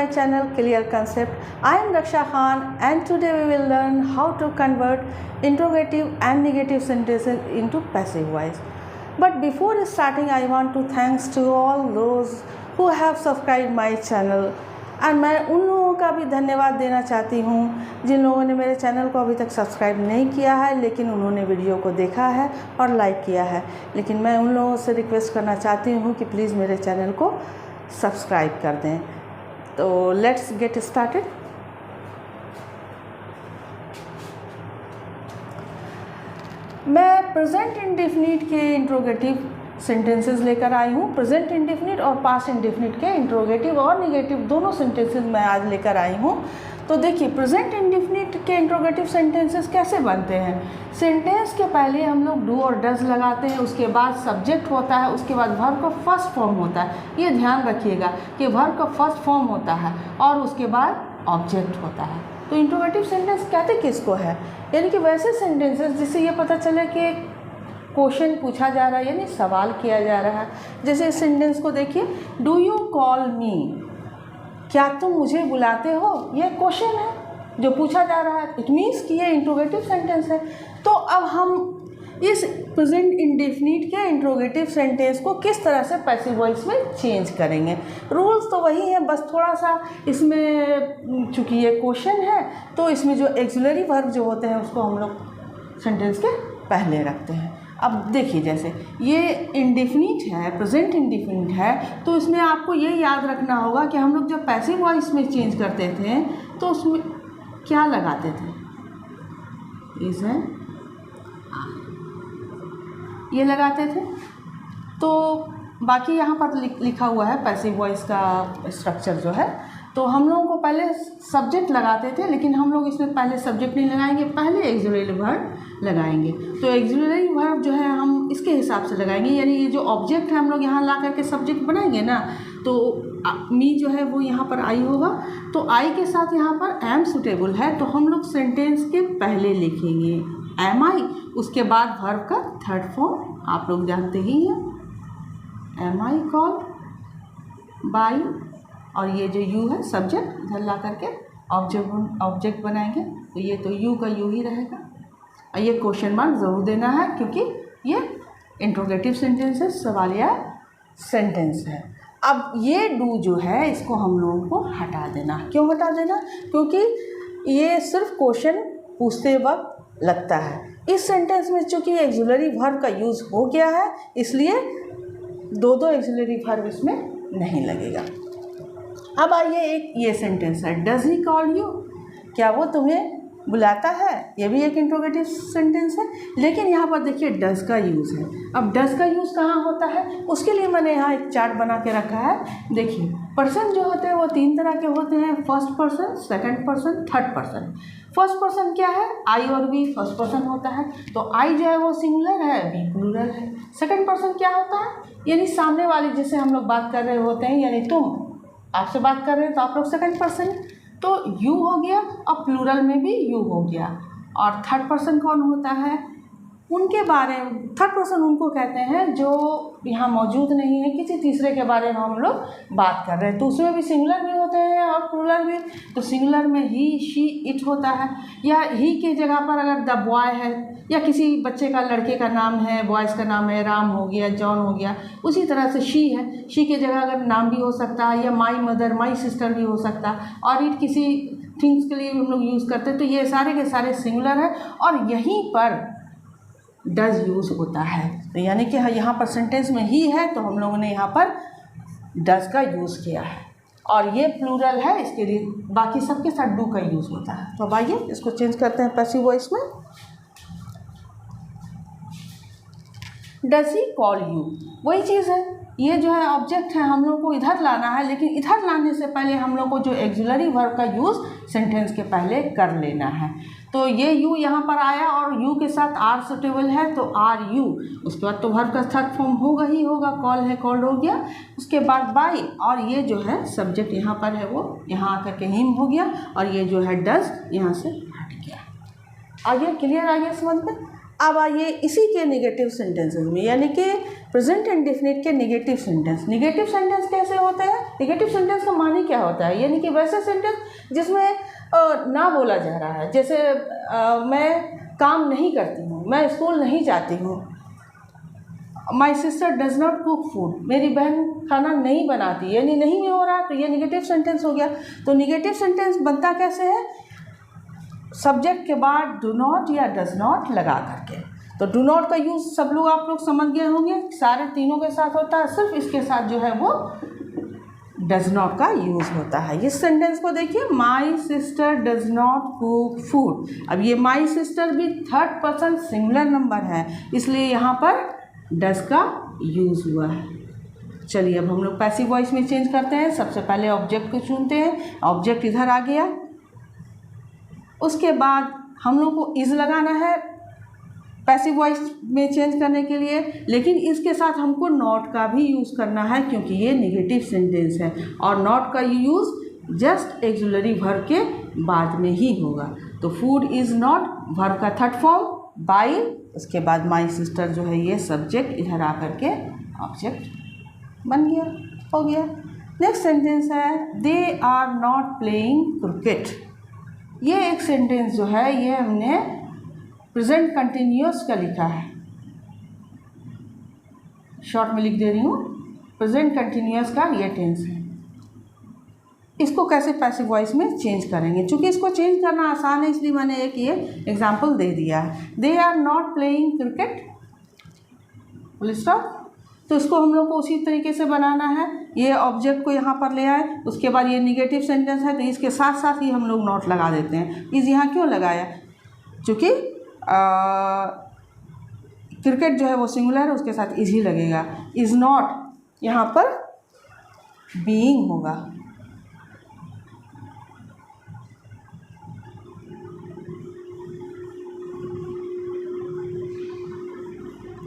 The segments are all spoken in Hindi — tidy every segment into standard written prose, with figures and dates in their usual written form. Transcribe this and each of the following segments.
my channel Clear Concept. I am Raksha Khan and today we will learn how to convert interrogative and negative sentences into passive voice. But before starting, I want to thanks to all those who have subscribed my channel. और मैं उन लोगों का भी धन्यवाद देना चाहती हूँ जिन लोगों ने मेरे चैनल को अभी तक सब्सक्राइब नहीं किया है, लेकिन उन्होंने वीडियो को देखा है और लाइक किया है। लेकिन मैं उन लोगों से रिक्वेस्ट करना चाहती हूँ कि प्लीज़ मेरे चैनल को सब्सक्राइब कर दें। तो लेट्स गेट स्टार्टेड। मैं प्रेजेंट इंडेफिनिट के इंट्रोगेटिव सेंटेंसेस लेकर आई हूँ। प्रेजेंट इंडेफिनिट और पास्ट इंडेफिनिट के इंट्रोगेटिव और निगेटिव दोनों सेंटेंसेस मैं आज लेकर आई हूँ। तो देखिए, प्रेजेंट इंडेफिनिट के इंट्रोगेटिव सेंटेंसेस कैसे बनते हैं। सेंटेंस के पहले हम लोग डू और डज लगाते हैं, उसके बाद सब्जेक्ट होता है, उसके बाद वर्ब का फर्स्ट फॉर्म होता है। ये ध्यान रखिएगा कि वर्ब का फर्स्ट फॉर्म होता है और उसके बाद ऑब्जेक्ट होता है। तो इंट्रोगेटिव सेंटेंस कहते किसको है, यानी कि वैसे सेंटेंसेस जिससे ये पता चले कि क्वेश्चन पूछा जा रहा है, यानी सवाल किया जा रहा है। जैसे इस सेंटेंस को देखिए, डू यू कॉल मी, क्या तुम मुझे बुलाते हो, ये क्वेश्चन है जो पूछा जा रहा है। इट मीन्स कि ये इंट्रोगेटिव सेंटेंस है। तो अब हम इस प्रेजेंट इंडेफिनिट के इंट्रोगेटिव सेंटेंस को किस तरह से पैसिव वॉइस में चेंज करेंगे। रूल्स तो वही है, बस थोड़ा सा इसमें चूँकि ये क्वेश्चन है तो इसमें जो एक्सिलरी वर्ब जो होते हैं उसको हम लोग सेंटेंस के पहले रखते हैं। अब देखिए, जैसे ये इंडेफिनिट है, प्रेजेंट इंडेफिनिट है, तो इसमें आपको ये याद रखना होगा कि हम लोग जब पैसिव वॉइस में चेंज करते थे तो उसमें क्या लगाते थे। इसे ये लगाते थे। तो बाकी यहाँ पर लिखा हुआ है पैसिव वॉइस का स्ट्रक्चर जो है। तो हम लोगों को पहले सब्जेक्ट लगाते थे, लेकिन हम लोग इसमें पहले सब्जेक्ट नहीं लगाएंगे, पहले एक्सिलरी वर्ब लगाएंगे। तो एक्सिलरी वर्ब जो है हम इसके हिसाब से लगाएंगे, यानी ये जो ऑब्जेक्ट है हम लोग यहाँ ला करके सब्जेक्ट बनाएंगे ना। तो मी जो है वो यहाँ पर आई होगा, तो आई के साथ यहाँ पर एम सुटेबल है, तो हम लोग सेंटेंस के पहले लिखेंगे एम आई, उसके बाद वर्ब का थर्ड फॉर्म आप लोग जानते ही हैं, एम आई कॉल बाई, और ये जो यू है सब्जेक्ट इधर ला करके ऑब्जेक्ट बनाएंगे। तो ये तो यू का यू ही रहेगा, और ये क्वेश्चन मार्क ज़रूर देना है क्योंकि ये इंट्रोगेटिव सेंटेंस है, सवालिया सेंटेंस है। अब ये डू जो है इसको हम लोगों को हटा देना। क्यों हटा देना, क्योंकि ये सिर्फ क्वेश्चन पूछते वक्त लगता है। इस सेंटेंस में चूँकि एक्सिलरी वर्ब का यूज़ हो गया है, इसलिए दो एक्सिलरी वर्ब इसमें नहीं लगेगा। अब आइए, एक ये सेंटेंस है, डज ही कॉल यू, क्या वो तुम्हें बुलाता है। ये भी एक इंट्रोगेटिव सेंटेंस है, लेकिन यहाँ पर देखिए डज का यूज़ है। अब डज का यूज़ कहाँ होता है, उसके लिए मैंने यहाँ एक चार्ट बना के रखा है। देखिए, पर्सन जो होते हैं वो तीन तरह के होते हैं, first person, second person, third person. First person क्या है, आई और बी फर्स्ट पर्सन होता है, तो आई जो है वो सिंगुलर है, बी प्लूरल है। सेकंड पर्सन क्या होता है, यानी सामने वाली जिससे हम लोग बात कर रहे होते हैं, यानी तुम आपसे बात कर रहे हैं तो आप लोग सेकंड पर्सन, तो यू हो गया, और प्लूरल में भी यू हो गया। और थर्ड पर्सन कौन होता है, उनके बारे में थर्ड पर्सन उनको कहते हैं जो यहाँ मौजूद नहीं है, किसी तीसरे के बारे में हम लोग बात कर रहे हैं। तो उसमें भी सिंगुलर भी होते हैं और प्लूरल भी। तो सिंगुलर में ही, शी, इट होता है, या ही की जगह पर अगर द बॉय है, या किसी बच्चे का, लड़के का नाम है, बॉयज़ का नाम है, राम हो गया, जॉन हो गया, उसी तरह से शी है, शी की जगह अगर नाम भी हो सकता है, या माई मदर, माई सिस्टर भी हो सकता है। और इट किसी थिंग्स के लिए हम लोग यूज़ करते हैं। तो ये सारे के सारे सिंगुलर है, और यहीं पर डज यूज़ होता है। तो यानी कि यहाँ पर सेंटेंस में ही है, तो हम लोगों ने यहाँ पर डज का यूज़ किया है, और ये प्लूरल है, इसके लिए बाकी सबके साथ डू का यूज़ होता है। तो अब आइए इसको चेंज करते हैं पैसिव वॉइस में। डज ही कॉल यू, वही चीज़ है, ये जो है ऑब्जेक्ट है, हम लोग को इधर लाना है, लेकिन इधर लाने से पहले हम लोग को जो एक्सिलरी वर्ब का यूज़ सेंटेंस के पहले कर लेना है। तो ये यू यहाँ पर आया, और यू के साथ आर सुटेबल है, तो आर यू, उसके बाद तो वर्ब का थर्ड फॉर्म होगा ही होगा, कॉल है, कॉल्ड हो गया, उसके बाद बाई, और ये जो है सब्जेक्ट यहाँ पर है वो यहाँ आकर के हिम हो गया, और ये जो है डज यहाँ से हट गया। आगे क्लियर आ गया समझ में। अब आइए इसी के नेगेटिव सेंटेंसेस में, यानी कि प्रेजेंट इंडेफिनिट के नेगेटिव सेंटेंस। नेगेटिव सेंटेंस कैसे होते हैं? नेगेटिव सेंटेंस का मानी क्या होता है? यानी कि वैसे सेंटेंस जिसमें ना बोला जा रहा है, जैसे मैं काम नहीं करती हूँ, मैं स्कूल नहीं जाती हूँ, my sister does not cook food, मेरी बहन खाना नहीं बनाती, यानी नहीं हो रहा, तो ये नेगेटिव सेंटेंस हो गया। तो नेगेटिव सेंटेंस बनता कैसे है? सब्जेक्ट के बाद डू नॉट या डज नॉट लगा करके। तो डू नॉट का यूज़ सब लोग आप लोग समझ गए होंगे, सारे तीनों के साथ होता है, सिर्फ इसके साथ जो है वो डज नॉट का यूज़ होता है। इस सेंटेंस को देखिए, my sister does not cook food. अब ये माई सिस्टर भी थर्ड पर्सन सिंगुलर नंबर है, इसलिए यहाँ पर डज का यूज़ हुआ है। चलिए अब हम लोग पैसिव वॉइस में चेंज करते हैं। सबसे पहले ऑब्जेक्ट को चुनते हैं, ऑब्जेक्ट इधर आ गया, उसके बाद हम लोग को इज़ लगाना है पैसिव वॉइस में चेंज करने के लिए, लेकिन इसके साथ हमको नॉट का भी यूज़ करना है क्योंकि ये नेगेटिव सेंटेंस है और नॉट का यूज़ जस्ट एक्सुलरी वर्ब के बाद में ही होगा। तो फूड इज़ नॉट वर्ब का थर्ड फॉर्म, बाय, उसके बाद माई सिस्टर जो है ये सब्जेक्ट इधर आकर के ऑब्जेक्ट बन गया, हो गया। नेक्स्ट सेंटेंस है they are not playing cricket. ये एक सेंटेंस जो है ये हमने प्रेजेंट कंटिन्यूअस का लिखा है, शॉर्ट में लिख दे रही हूँ, प्रेजेंट कंटिन्यूअस का ये टेंस है। इसको कैसे पैसिव वॉइस में चेंज करेंगे? क्योंकि इसको चेंज करना आसान है इसलिए मैंने एक ये एग्जांपल दे दिया है, they are not playing cricket, full stop. तो इसको हम लोग को उसी तरीके से बनाना है, ये ऑब्जेक्ट को यहाँ पर ले आए, उसके बाद ये निगेटिव सेंटेंस है तो इसके साथ साथ ही हम लोग नॉट लगा देते हैं। इस यहाँ क्यों लगाया? क्योंकि क्रिकेट जो है वो सिंगुलर है, उसके साथ इज ही लगेगा। इज़ नॉट यहाँ पर बीइंग होगा,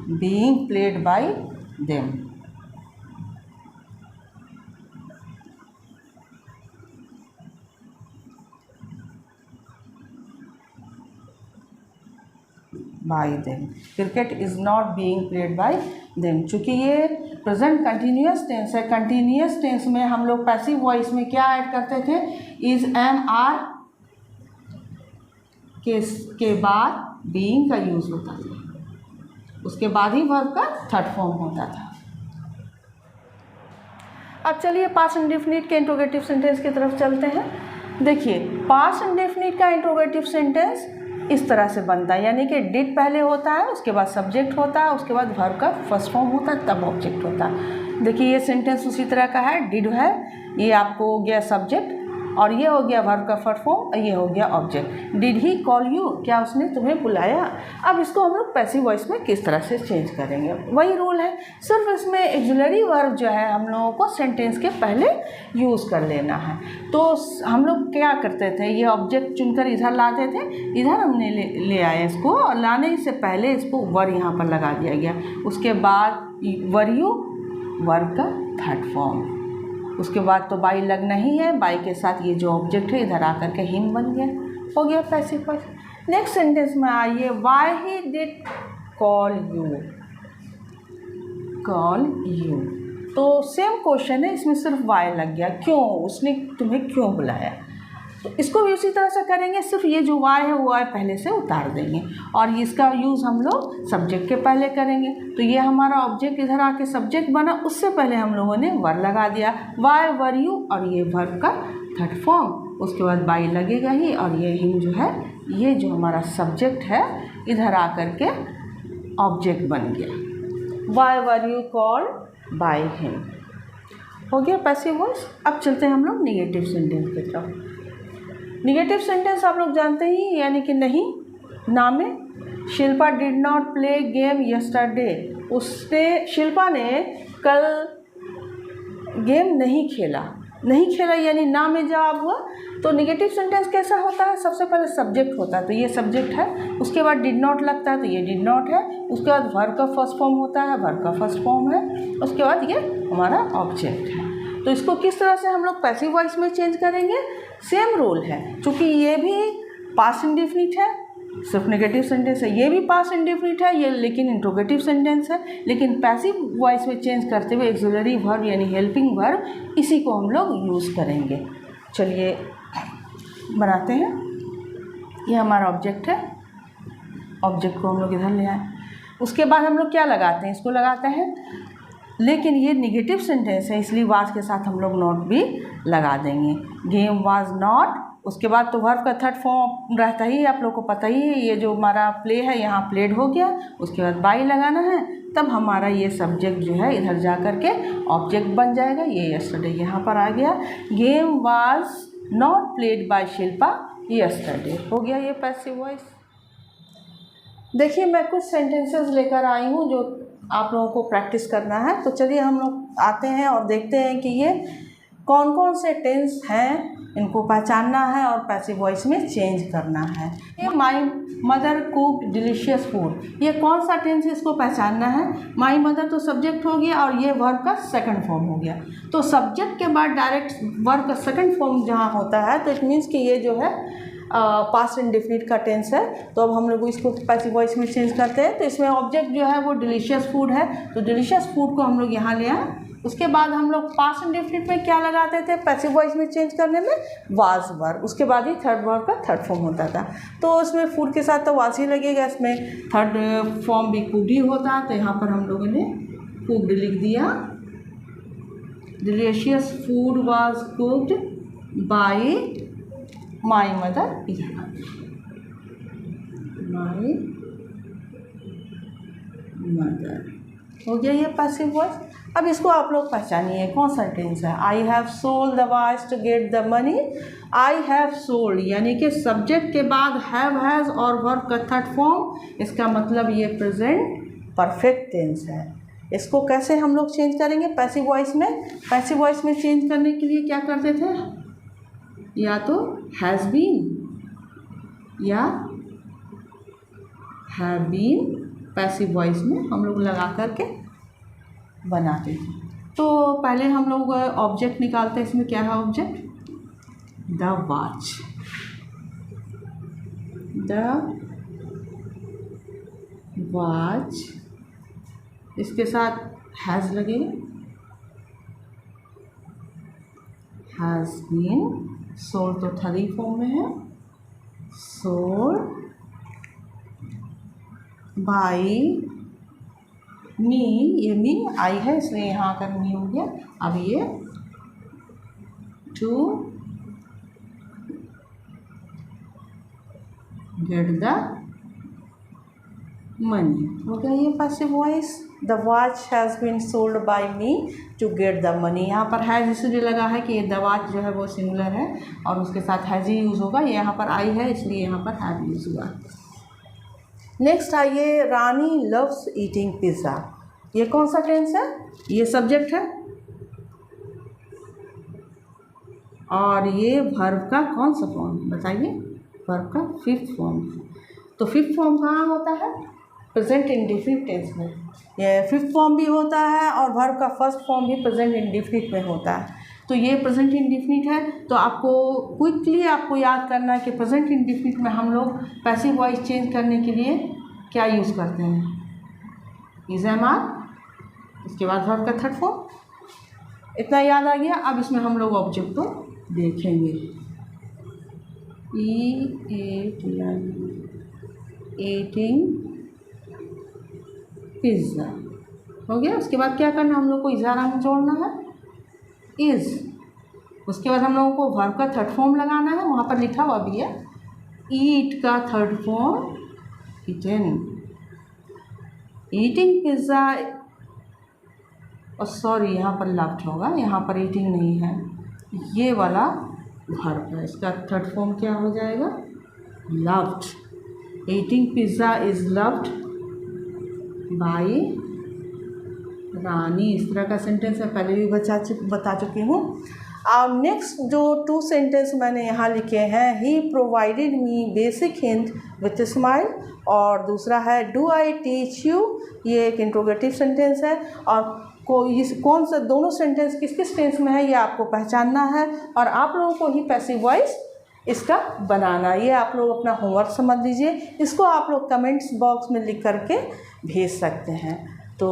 being played by them. Bye them, cricket is not being played by them. चूँकि ये प्रेजेंट कंटिन्यूअस टेंस है, कंटिन्यूअस टेंस में हम लोग पैसिव वॉइस में क्या ऐड करते थे? इज़, एम, आर के बाद बीइंग का यूज़ होता था, उसके बाद ही वर्ब का थर्ड फॉर्म होता था। अब चलिए पास्ट इंडेफिनिट के इंट्रोगेटिव सेंटेंस की तरफ चलते हैं। देखिए पास्ट इंडेफिनिट का इंट्रोगेटिव सेंटेंस इस तरह से बनता है, यानी कि डिड पहले होता है, उसके बाद सब्जेक्ट होता है, उसके बाद वर्ब का फर्स्ट फॉर्म होता है, तब ऑब्जेक्ट होता है। देखिए ये सेंटेंस उसी तरह का है, डिड है, ये आपको हो गया सब्जेक्ट और ये हो गया वर्ब का फर्स्ट फॉर्म और ये हो गया object. Did he call you, क्या उसने तुम्हें बुलाया? अब इसको हम लोग पैसिव वॉइस में किस तरह से चेंज करेंगे? वही रूल है, सिर्फ इसमें एक्सुलरी वर्ब जो है हम लोगों को सेंटेंस के पहले यूज़ कर लेना है। तो हम लोग क्या करते थे, ये ऑब्जेक्ट चुनकर इधर लाते थे, इधर हमने ले आए इसको, और लाने से पहले इसको वर यहाँ पर लगा दिया गया, उसके बाद वर यू वर्ब का थर्ड फॉर्म, उसके बाद तो बाई लगना ही है, बाई के साथ ये जो ऑब्जेक्ट है इधर आकर के हिम बन गया, हो गया पैसिव वॉइस। नेक्स्ट सेंटेंस में आइए, why he did call you, call you. तो सेम क्वेश्चन है, इसमें सिर्फ वाई लग गया, क्यों, उसने तुम्हें क्यों बुलाया? तो इसको भी उसी तरह से करेंगे, सिर्फ ये जो वाई है वो वाई पहले से उतार देंगे और इसका यूज़ हम लोग सब्जेक्ट के पहले करेंगे। तो ये हमारा ऑब्जेक्ट इधर आके सब्जेक्ट बना, उससे पहले हम लोगों ने वर लगा दिया, वाई वर यू, और ये वर्ब का थर्ड फॉर्म, उसके बाद बाई लगेगा ही, और ये हिम जो है, ये जो हमारा सब्जेक्ट है इधर आकर के ऑब्जेक्ट बन गया, why were you call by him, हो गया पैसिव वॉइस। अब चलते हैं हम लोग निगेटिव सेंटेंस की तरफ। निगेटिव सेंटेंस आप लोग जानते ही यानी कि नहीं, नाम में Shilpa did not play game yesterday, उसने, शिल्पा ने कल गेम नहीं खेला, नहीं खेला यानी ना में जवाब हुआ। तो निगेटिव सेंटेंस कैसा होता है? सबसे पहले सब्जेक्ट होता है, तो ये सब्जेक्ट है, उसके बाद डिड नॉट लगता है तो ये डिड नॉट है, उसके बाद वर्ब का फर्स्ट फॉर्म होता है, वर्ब का फर्स्ट फॉर्म है, उसके बाद ये हमारा ऑब्जेक्ट है। तो इसको किस तरह से हम लोग पैसिव वॉइस में चेंज करेंगे? सेम रूल है, क्योंकि ये भी पास्ट इंडेफिनिट है, सिर्फ नेगेटिव सेंटेंस है। ये भी पास्ट इंडेफिनिट है ये, लेकिन इंट्रोगेटिव सेंटेंस है। लेकिन पैसिव वॉइस में चेंज करते हुए एक्सिलरी वर्ब यानी हेल्पिंग वर्ब, इसी को हम लोग यूज़ करेंगे। चलिए बनाते हैं। ये हमारा ऑब्जेक्ट है, ऑब्जेक्ट को हम लोग इधर ले आए। उसके बाद हम लोग क्या लगाते हैं, इसको लगाते हैं, लेकिन ये निगेटिव सेंटेंस है इसलिए वाज के साथ हम लोग नॉट भी लगा देंगे। गेम वाज नॉट, उसके बाद तो वर्ब का थर्ड फॉर्म रहता ही, आप लोग को पता ही है। ये जो हमारा प्ले है यहाँ प्लेड हो गया, उसके बाद बाई लगाना है, तब हमारा ये सब्जेक्ट जो है इधर जा कर के ऑब्जेक्ट बन जाएगा। ये यस्टरडे यहाँ पर आ गया। Game was not played by Shilpa yesterday, हो गया ये पैसिव वॉइस। देखिए मैं कुछ सेंटेंसेस लेकर आई हूँ जो आप लोगों को प्रैक्टिस करना है। तो चलिए हम लोग आते हैं और देखते हैं कि ये कौन कौन से टेंस हैं, इनको पहचानना है और पैसिव वॉइस में चेंज करना है। ये my mother cooked delicious food, ये कौन सा टेंस है इसको पहचानना है। माई मदर तो सब्जेक्ट हो गया और ये वर्ब का सेकंड फॉर्म हो गया। तो सब्जेक्ट के बाद डायरेक्ट वर्ब का सेकंड फॉर्म जहाँ होता है तो इट मीन्स कि ये जो है पास्ट इंडेफिनिट का टेंस है। तो अब हम लोग इसको पैसिव वॉइस में चेंज करते हैं। तो इसमें ऑब्जेक्ट जो है वो डिलीशियस फूड है, तो डिलीशियस फूड को हम लोग यहाँ ले आए। उसके बाद हम लोग पास्ट इंडेफिनिट में क्या लगाते थे पैसिव वॉइस में चेंज करने में, वाज वर्ब, उसके बाद ही थर्ड वर्ब का थर्ड फॉर्म होता था। तो उसमें फूड के साथ तो वाज ही लगेगा, इसमें थर्ड फॉर्म भी कुड ही होता। तो यहाँ पर हम लोगों ने कुक्ड लिख दिया। Delicious food was cooked bye my mother, my mother, हो गया ये पैसिव वॉइस। अब इसको आप लोग पहचानिए कौन सा टेंस है। I have sold the voice to get the money. I have sold यानी कि सब्जेक्ट के बाद हैव, हैज़ और वर्ब का थर्ड फॉर्म, इसका मतलब ये प्रेजेंट परफेक्ट टेंस है। इसको कैसे हम लोग चेंज करेंगे पैसिव वॉइस में। पैसिव वॉइस में चेंज करने के लिए क्या करते थे, या तो हैज़ बीन या हैव बीन पैसिव वॉइस में हम लोग लगा करके बनाते थे। तो पहले हम लोग ऑब्जेक्ट निकालते हैं। इसमें क्या है object, the watch, the watch, इसके साथ हैज़ लगेगा, हैज़ बीन, सोल्ड तो थर्ड फॉर्म में है, सोल्ड बाई मी, ये मी आई है इसलिए यहाँ आकर मी हो गया। अब ये टू गेट द मनी, हो गया ये passive voice. The watch has been sold by me to get the money, यहाँ पर हैज़ इसलिए लगा है कि ये द वॉच जो है वो सिंगुलर है और उसके साथ हैज़ ही यूज़ होगा। ये यहाँ पर आई है इसलिए यहाँ पर हैव यूज़ हुआ। नेक्स्ट आइए, रानी लव्स ईटिंग पिज़्ज़ा, ये कौन सा टेंस है, ये सब्जेक्ट है और ये वर्ब का कौन सा फॉर्म बताइए, वर्ब का फिफ्थ फॉर्म। तो फिफ्थ फॉर्म कहाँ होता है, प्रेजेंट इंडेफिनिट टेंस में। ये फिफ्थ फॉर्म भी होता है और वर्ब का फर्स्ट फॉर्म भी प्रेजेंट इंडेफिनिट में होता है। तो ये प्रेजेंट इंडेफिनिट है। तो आपको क्विकली आपको याद करना है कि प्रेजेंट इंडेफिनिट में हम लोग पैसिव वॉइस चेंज करने के लिए क्या यूज़ करते हैं, इज एम आर, उसके बाद वर्ब का थर्ड फॉर्म। इतना याद आ गया। अब इसमें हम लोग ऑब्जेक्ट को देखेंगे। ईटिंग पिज़्ज़ा हो गया। उसके बाद क्या करना, हम लोग को इज़ारा में जोड़ना है इज़। उसके बाद हम लोगों को वर्ब का थर्ड फॉर्म लगाना है, वहाँ पर लिखा हुआ भी है ईट का third form eaten. Eating pizza, और सॉरी यहाँ पर लव्ड होगा, यहाँ पर ईटिंग नहीं है, ये वाला वर्ब है, इसका थर्ड फॉर्म क्या हो जाएगा, loved. Eating pizza is loved by Rani, इस तरह का सेंटेंस है, पहले भी बता चुकी हूँ। अब नेक्स्ट जो टू सेंटेंस मैंने यहाँ लिखे हैं, he provided me basic hint with smile, और दूसरा है डू आई टीच यू, ये एक इंट्रोगेटिव सेंटेंस है। और कौन सा दोनों सेंटेंस किस किस टेंस में है ये आपको पहचानना है और आप लोगों को ही पैसिव वॉइस इसका बनाना। ये आप लोग अपना होमवर्क समझ लीजिए, इसको आप लोग कमेंट्स बॉक्स में लिख करके भेज सकते हैं। तो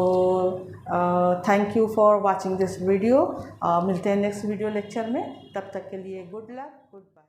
thank you for watching this video. मिलते हैं नेक्स्ट वीडियो लेक्चर में, तब तक के लिए गुड लक, गुड बाय।